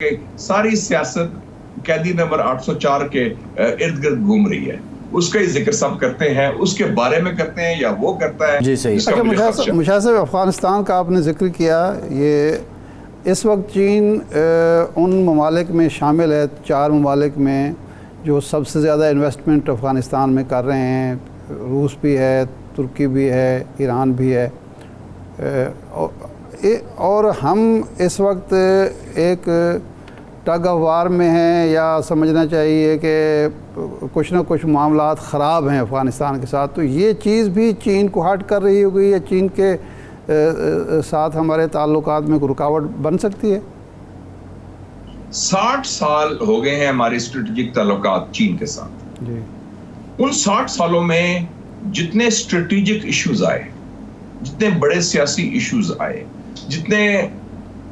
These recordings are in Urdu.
کہ ساری سیاست قیدی نمبر 804 کے ارد گرد گھوم رہی ہے، اس کا ہی ذکر سب کرتے ہیں، اس کے بارے میں کرتے ہیں یا وہ کرتا ہے. جی صحیح. اچھا مشاہد صاحب، افغانستان کا آپ نے ذکر کیا، یہ اس وقت چین ان ممالک میں شامل ہے، 4 ممالک میں جو سب سے زیادہ انویسٹمنٹ افغانستان میں کر رہے ہیں. روس بھی ہے، ترکی بھی ہے، ایران بھی ہے، اور ہم اس وقت ایک ٹگ آف وار میں ہیں، یا سمجھنا چاہیے کہ کچھ نہ کچھ معاملات خراب ہیں افغانستان کے ساتھ. تو یہ چیز بھی چین کو ہرٹ کر رہی ہوگی، یا چین کے ساتھ ہمارے تعلقات میں کوئی رکاوٹ بن سکتی ہے؟ 60 سال ہو گئے ہیں ہمارے اسٹریٹجک تعلقات چین کے ساتھ. جی. ان 60 سالوں میں جتنے اسٹریٹجک ایشوز آئے، جتنے بڑے سیاسی ایشوز آئے، جتنے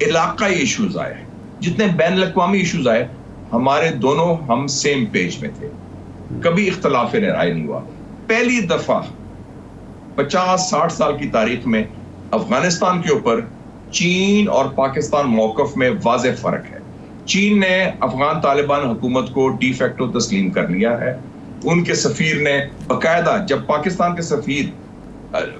علاقائی ایشوز آئے، جتنے بین الاقوامی ایشوز آئے، ہمارے دونوں ہم سیم پیج میں تھے، کبھی اختلاف رائے نہیں ہوا. پہلی دفعہ 50-60 سال کی تاریخ میں افغانستان کے اوپر چین اور پاکستان موقف میں واضح فرق ہے. چین نے افغان طالبان حکومت کو ڈی فیکٹو تسلیم کر لیا ہے. ان کے سفیر نے باقاعدہ، جب پاکستان کے سفیر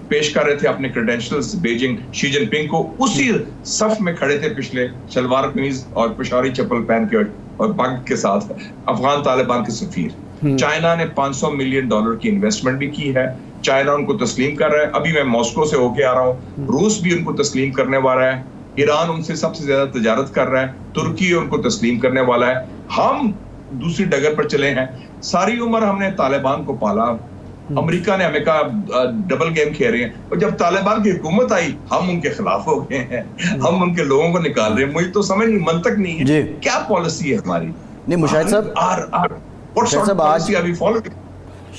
پیش کر رہے تھے اپنے کریڈینشلز بیجنگ شی جن پنگ کو، اسی صف میں کھڑے تھے پچھلے شلوار قمیض اور پشاوری چپل پہن کے اور پگ کے ساتھ افغان طالبان کے سفیر. چائنا نے $500 ملین کی انویسٹمنٹ بھی کی ہے. چائنا ان کو تسلیم کر رہا ہے. ابھی میں ماسکو سے ہو کے آ رہا ہوں، روس بھی ان کو تسلیم کرنے والا ہے. ایران ان سے سب سے زیادہ تجارت کر رہا ہے. ترکی ان کو تسلیم کرنے والا ہے. ہم دوسری ڈگر پر چلے ہیں. ساری عمر ہم نے طالبان کو پالا. امریکہ نے ہمیں کہا ڈبل گیم کھیل رہے ہیں، اور جب طالبان کی حکومت آئی ہم ان کے خلاف ہو گئے ہیں، ہم ان کے لوگوں کو نکال رہے ہیں. مجھے تو سمجھ نہیں، منطق نہیں ہے. کیا پالیسی ہے ہماری؟ نہیں مشاہد صاحب، آج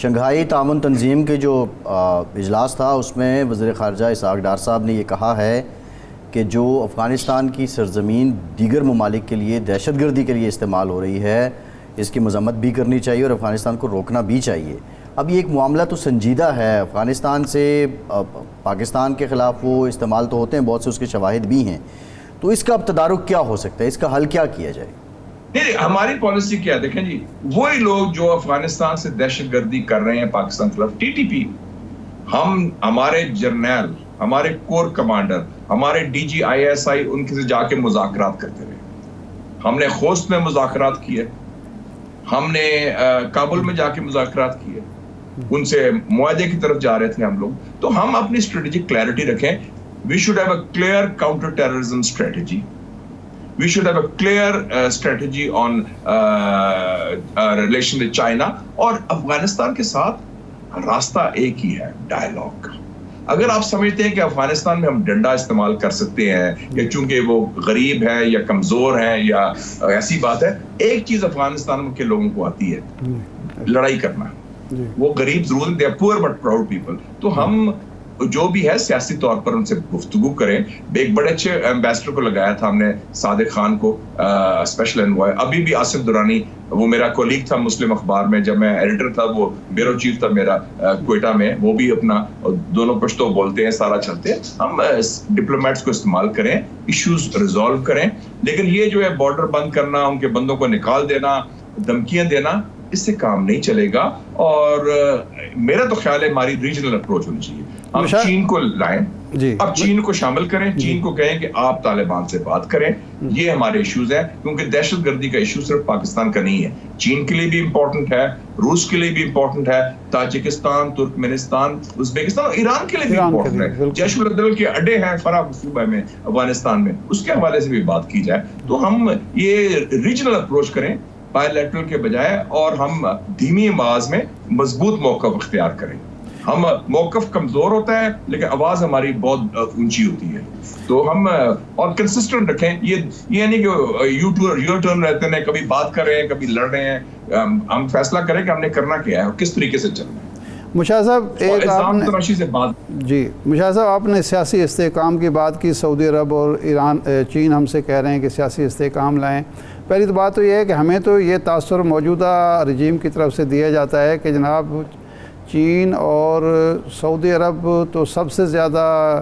شنگھائی تعاون تنظیم کے جو اجلاس تھا، اس میں وزیر خارجہ اسحاق ڈار صاحب نے یہ کہا ہے کہ جو افغانستان کی سرزمین دیگر ممالک کے لیے دہشت گردی کے لیے استعمال ہو رہی ہے، اس کی مذمت بھی کرنی چاہیے اور افغانستان کو روکنا بھی چاہیے. اب یہ ایک معاملہ تو سنجیدہ ہے، افغانستان سے پاکستان کے خلاف وہ استعمال تو ہوتے ہیں، بہت سے اس کے شواہد بھی ہیں. تو اس کا اب تدارک کیا ہو سکتا ہے؟ اس کا حل کیا کیا جائے؟ نہیں، ہماری پالیسی کیا؟ دیکھیں جی، وہی لوگ جو افغانستان سے دہشت گردی کر رہے ہیں پاکستان خلاف، ٹی ٹی پی، ہمارے جرنیل، ہمارے کور کمانڈر، ہمارے D G I S I ان سے جا کے مذاکرات کرتے رہے. ہم نے خوست میں مذاکرات کیے، ہم نے کابل میں جا کے مذاکرات کیے، ان سے معاہدے کی طرف جا رہے تھے ہم لوگ. تو ہم اپنی اسٹریٹجک کلیئرٹی رکھیں. We should have a clear counter terrorism strategy. We should have a clear strategy on relation with China. اور افغانستان کے ساتھ راستہ ایک ہی ہے، ڈائیلاگ کا. اگر آپ سمجھتے ہیں کہ افغانستان میں ہم ڈنڈا استعمال کر سکتے ہیں، یا چونکہ وہ غریب ہے یا کمزور ہیں یا ایسی بات ہے، ایک چیز افغانستان کے لوگوں کو آتی ہے، لڑائی کرنا. وہ غریب ضرور، they are poor but proud people. تو ہم جو بھی ہے سیاسی طور پر ان سے گفتگو کریں. ایک بڑے اچھے ایمبیسڈر کو لگایا تھا ہم نے، صادق خان کو، اسپیشل انوائے. ابھی بھی آصف درانی، وہ میرا کولیگ تھا مسلم اخبار میں، جب میں ایڈیٹر تھا وہ بیورو چیف تھا میرا کوئٹہ میں. وہ بھی اپنا دونوں پشتو بولتے ہیں، سارا چلتے ہیں. ہم ڈپلومیٹس کو استعمال کریں، ایشوز ریزالو کریں. لیکن یہ جو ہے بارڈر بند کرنا، ان کے بندوں کو نکال دینا، دھمکیاں دینا، اس سے کام نہیں چلے گا. اور میرا تو خیال ہے ہماری ریجنل اپروچ ہونی چاہیے. ہم چین کو لائیں، اب چین کو شامل کریں، چین کو کہیں کہ آپ طالبان سے بات کریں. یہ ہمارے ایشوز ہیں، کیونکہ دہشت گردی کا ایشو صرف پاکستان کا نہیں ہے، چین کے لیے بھی امپورٹنٹ ہے، روس کے لیے بھی امپورٹنٹ ہے، تاجکستان، ترکمنستان، ازبکستان اور ایران کے لیے بھی امپورٹنٹ ہے. جیش العدل کے اڈے ہیں فرا صوبہ میں افغانستان میں، اس کے حوالے سے بھی بات کی جائے. تو ہم یہ ریجنل اپروچ کریں بائی لیٹرل کے بجائے، اور ہم دھیمی آواز میں مضبوط موقف اختیار کریں. ہم موقف کمزور ہوتا ہے لیکن آواز ہماری بہت اونچی ہوتی ہے. تو ہم اور کنسسٹنٹ رکھیں. یہ نہیں کہ یو ٹرن رہتے ہیں، کبھی بات کر رہے ہیں کبھی لڑ رہے ہیں. ہم فیصلہ کریں کہ ہم نے کرنا کیا ہے اور کس طریقے سے چلنا ہے. مشاہد صاحب، مشاہد صاحب، آپ نے سیاسی استحکام کی بات کی. سعودی عرب اور ایران، چین ہم سے کہہ رہے ہیں کہ سیاسی استحکام لائیں. پہلی تو بات تو یہ ہے کہ ہمیں تو یہ تاثر موجودہ رجیم کی طرف سے دیا جاتا ہے کہ جناب چین اور سعودی عرب تو سب سے زیادہ